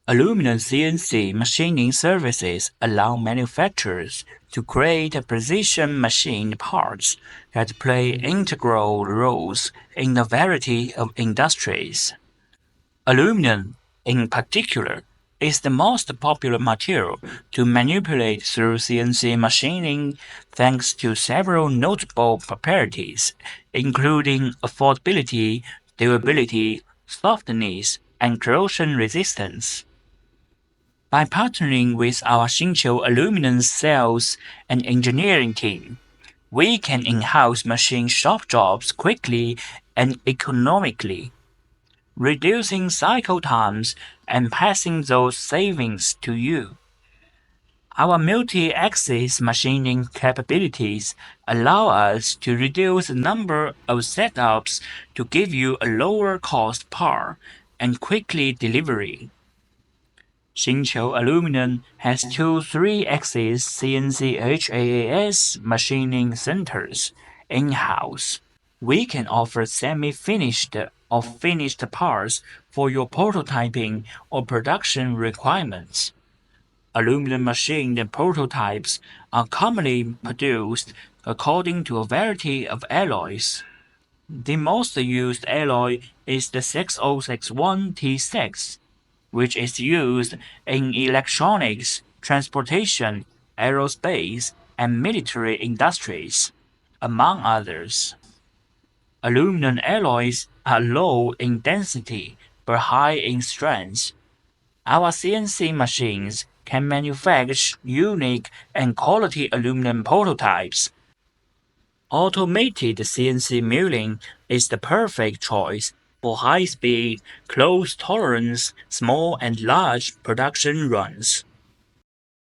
Aluminum CNC machining services allow manufacturers to create precision machined parts that play integral roles in a variety of industries. Aluminum, in particular, is the most popular material to manipulate through CNC machining thanks to several notable properties, including affordability, durability, softness, and corrosion resistance. By partnering with our Xingqiu aluminum sales and engineering team, we can in-house machine shop jobs quickly and economically, reducing cycle times and passing those savings to you. Our multi-axis machining capabilities allow us to reduce the number of setups to give you a lower cost part and quickly delivery. Xingqiu Aluminum has two 3-axis CNC HAAS machining centers in-house. We can offer semi-finished or finished parts for your prototyping or production requirements. Aluminum machined prototypes are commonly produced according to a variety of alloys. The most used alloy is the 6061 T6, which is used in electronics, transportation, aerospace, and military industries, among others. Aluminum alloys are low in density but high in strength. Our CNC machines can manufacture unique and quality aluminum prototypes. Automated CNC milling is the perfect choice for high-speed, close tolerance, small and large production runs.